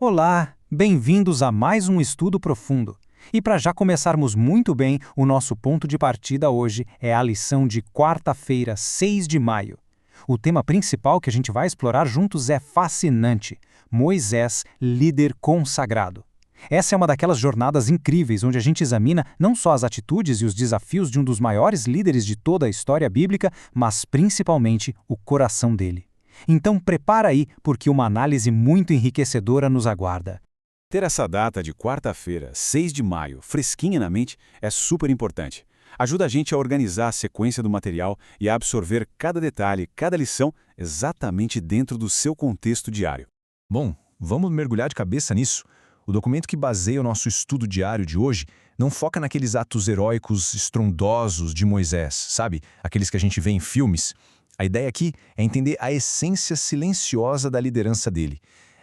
Olá, bem-vindos a mais um estudo profundo. E para já começarmos muito bem, o nosso ponto de partida hoje é a lição de quarta-feira, 6 de maio. O tema principal que a gente vai explorar juntos é fascinante: Moisés, líder consagrado. Essa é uma daquelas jornadas incríveis onde a gente examina não só as atitudes e os desafios de um dos maiores líderes de toda a história bíblica, mas principalmente o coração dele. Então prepara aí, porque uma análise muito enriquecedora nos aguarda. Ter essa data de quarta-feira, 6 de maio, fresquinha na mente é super importante. Ajuda a gente a organizar a sequência do material e a absorver cada detalhe, cada lição, exatamente dentro do seu contexto diário. Bom, vamos mergulhar de cabeça nisso. O documento que baseia o nosso estudo diário de hoje não foca naqueles atos heróicos estrondosos de Moisés, sabe? Aqueles que a gente vê em filmes. A ideia aqui é entender a essência silenciosa da liderança dele.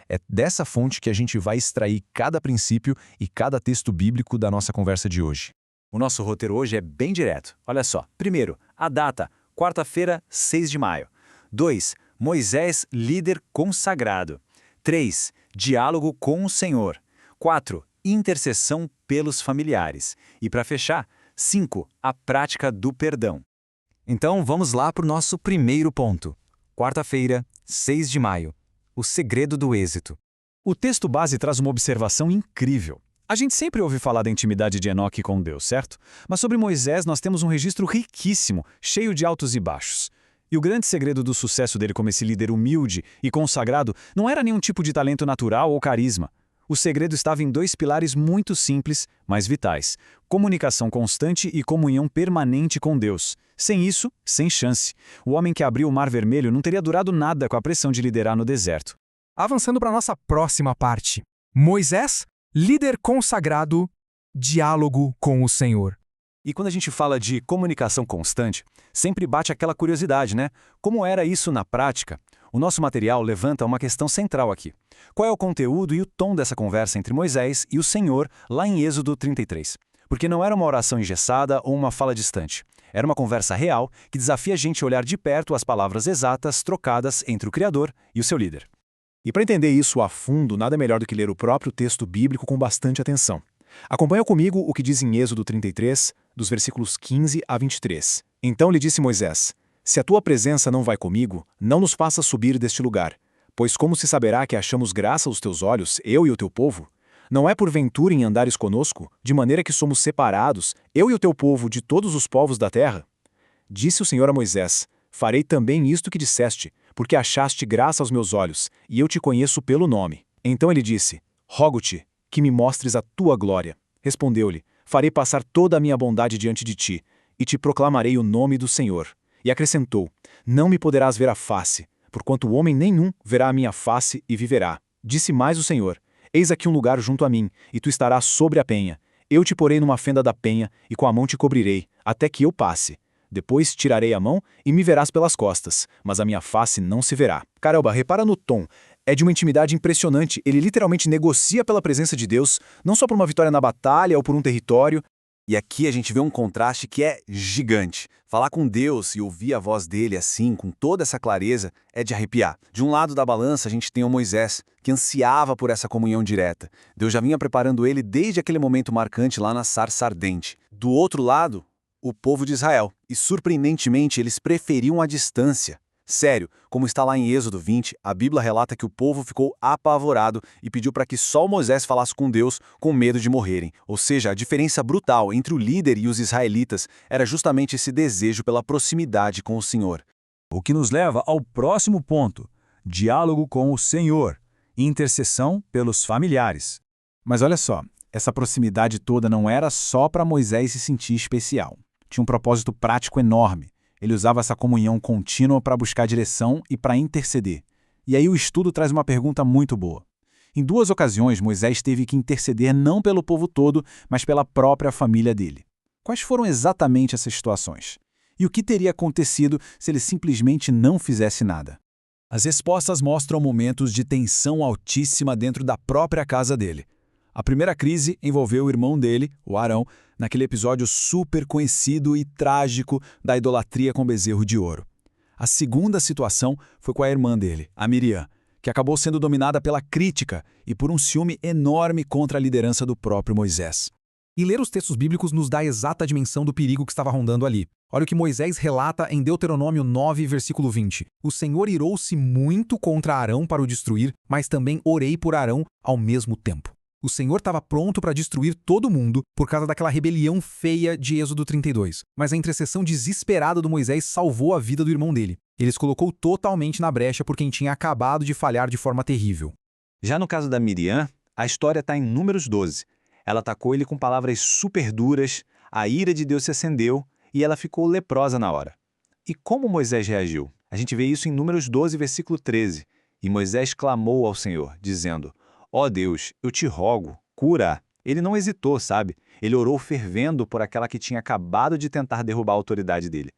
É dessa fonte que a gente vai extrair cada princípio e cada texto bíblico da nossa conversa de hoje. O nosso roteiro hoje é bem direto. Olha só. Primeiro, a data, quarta-feira, 6 de maio. 2. Moisés, líder consagrado. 3. Diálogo com o Senhor. 4. Intercessão pelos familiares. E para fechar, 5. A prática do perdão. Então vamos lá para o nosso primeiro ponto. Quarta-feira, 6 de maio. O segredo do êxito. O texto base traz uma observação incrível. A gente sempre ouve falar da intimidade de Enoque com Deus, certo? Mas sobre Moisés nós temos um registro riquíssimo, cheio de altos e baixos. E o grande segredo do sucesso dele como esse líder humilde e consagrado não era nenhum tipo de talento natural ou carisma. O segredo estava em dois pilares muito simples, mas vitais: comunicação constante e comunhão permanente com Deus. Sem isso, sem chance. O homem que abriu o Mar Vermelho não teria durado nada com a pressão de liderar no deserto. Avançando para a nossa próxima parte. Moisés, líder consagrado, diálogo com o Senhor. E quando a gente fala de comunicação constante, sempre bate aquela curiosidade, né? Como era isso na prática? O nosso material levanta uma questão central aqui. Qual é o conteúdo e o tom dessa conversa entre Moisés e o Senhor lá em Êxodo 33? Porque não era uma oração engessada ou uma fala distante. Era uma conversa real que desafia a gente a olhar de perto as palavras exatas trocadas entre o Criador e o seu líder. E para entender isso a fundo, nada melhor do que ler o próprio texto bíblico com bastante atenção. Acompanha comigo o que diz em Êxodo 33, dos versículos 15 a 23. Então lhe disse Moisés: Se a tua presença não vai comigo, não nos faças subir deste lugar. Pois como se saberá que achamos graça aos teus olhos, eu e o teu povo? Não é porventura em andares conosco, de maneira que somos separados, eu e o teu povo, de todos os povos da terra? Disse o Senhor a Moisés: Farei também isto que disseste, porque achaste graça aos meus olhos, e eu te conheço pelo nome. Então ele disse: Rogo-te, que me mostres a tua glória. Respondeu-lhe: Farei passar toda a minha bondade diante de ti, e te proclamarei o nome do Senhor. E acrescentou: Não me poderás ver a face, porquanto homem nenhum verá a minha face e viverá. Disse mais o Senhor: Eis aqui um lugar junto a mim, e tu estarás sobre a penha. Eu te porei numa fenda da penha, e com a mão te cobrirei, até que eu passe. Depois tirarei a mão, e me verás pelas costas, mas a minha face não se verá. Caramba, repara no tom. É de uma intimidade impressionante. Ele literalmente negocia pela presença de Deus, não só por uma vitória na batalha ou por um território. E aqui a gente vê um contraste que é gigante. Falar com Deus e ouvir a voz dele assim, com toda essa clareza, é de arrepiar. De um lado da balança a gente tem o Moisés, que ansiava por essa comunhão direta. Deus já vinha preparando ele desde aquele momento marcante lá na sarça ardente. Do outro lado, o povo de Israel. E surpreendentemente eles preferiam a distância. Sério, como está lá em Êxodo 20, a Bíblia relata que o povo ficou apavorado e pediu para que só Moisés falasse com Deus com medo de morrerem. Ou seja, a diferença brutal entre o líder e os israelitas era justamente esse desejo pela proximidade com o Senhor. O que nos leva ao próximo ponto: diálogo com o Senhor, intercessão pelos familiares. Mas olha só, essa proximidade toda não era só para Moisés se sentir especial. Tinha um propósito prático enorme. Ele usava essa comunhão contínua para buscar direção e para interceder. E aí o estudo traz uma pergunta muito boa. Em duas ocasiões, Moisés teve que interceder não pelo povo todo, mas pela própria família dele. Quais foram exatamente essas situações? E o que teria acontecido se ele simplesmente não fizesse nada? As respostas mostram momentos de tensão altíssima dentro da própria casa dele. A primeira crise envolveu o irmão dele, o Arão, naquele episódio super conhecido e trágico da idolatria com bezerro de ouro. A segunda situação foi com a irmã dele, a Miriam, que acabou sendo dominada pela crítica e por um ciúme enorme contra a liderança do próprio Moisés. E ler os textos bíblicos nos dá a exata dimensão do perigo que estava rondando ali. Olha o que Moisés relata em Deuteronômio 9, versículo 20. O Senhor irou-se muito contra Arão para o destruir, mas também orei por Arão ao mesmo tempo. O Senhor estava pronto para destruir todo mundo por causa daquela rebelião feia de Êxodo 32. Mas a intercessão desesperada do Moisés salvou a vida do irmão dele. Ele se colocou totalmente na brecha por quem tinha acabado de falhar de forma terrível. Já no caso da Miriam, a história está em Números 12. Ela atacou ele com palavras super duras, a ira de Deus se acendeu e ela ficou leprosa na hora. E como Moisés reagiu? A gente vê isso em Números 12, versículo 13. E Moisés clamou ao Senhor, dizendo: ó Deus, eu te rogo, cura. Ele não hesitou, sabe? Ele orou fervendo por aquela que tinha acabado de tentar derrubar a autoridade dele.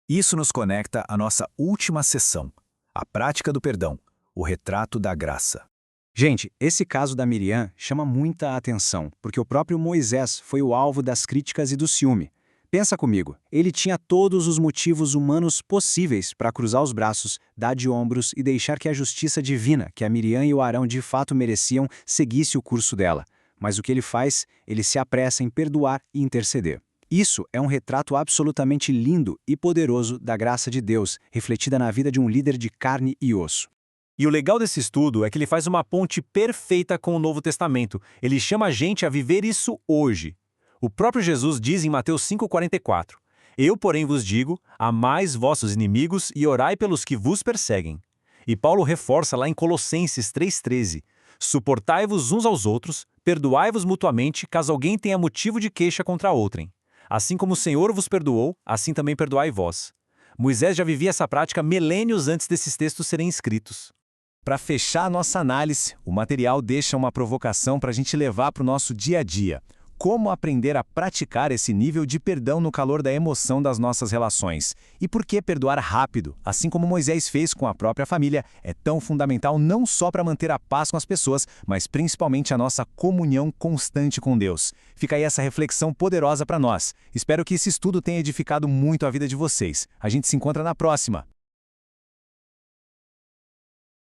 Isso nos conecta à nossa última sessão, a prática do perdão, o retrato da graça. Gente, esse caso da Miriam chama muita atenção, porque o próprio Moisés foi o alvo das críticas e do ciúme. Pensa comigo, ele tinha todos os motivos humanos possíveis para cruzar os braços, dar de ombros e deixar que a justiça divina, que a Miriam e o Arão de fato mereciam, seguisse o curso dela. Mas o que ele faz? Ele se apressa em perdoar e interceder. Isso é um retrato absolutamente lindo e poderoso da graça de Deus, refletida na vida de um líder de carne e osso. E o legal desse estudo é que ele faz uma ponte perfeita com o Novo Testamento. Ele chama a gente a viver isso hoje. O próprio Jesus diz em Mateus 5,44: eu, porém, vos digo, amais vossos inimigos e orai pelos que vos perseguem. E Paulo reforça lá em Colossenses 3,13: suportai-vos uns aos outros, perdoai-vos mutuamente, caso alguém tenha motivo de queixa contra outrem. Assim como o Senhor vos perdoou, assim também perdoai vós. Moisés já vivia essa prática milênios antes desses textos serem escritos. Para fechar a nossa análise, o material deixa uma provocação para a gente levar para o nosso dia a dia. Como aprender a praticar esse nível de perdão no calor da emoção das nossas relações? E por que perdoar rápido, assim como Moisés fez com a própria família, é tão fundamental não só para manter a paz com as pessoas, mas principalmente a nossa comunhão constante com Deus. Fica aí essa reflexão poderosa para nós. Espero que esse estudo tenha edificado muito a vida de vocês. A gente se encontra na próxima.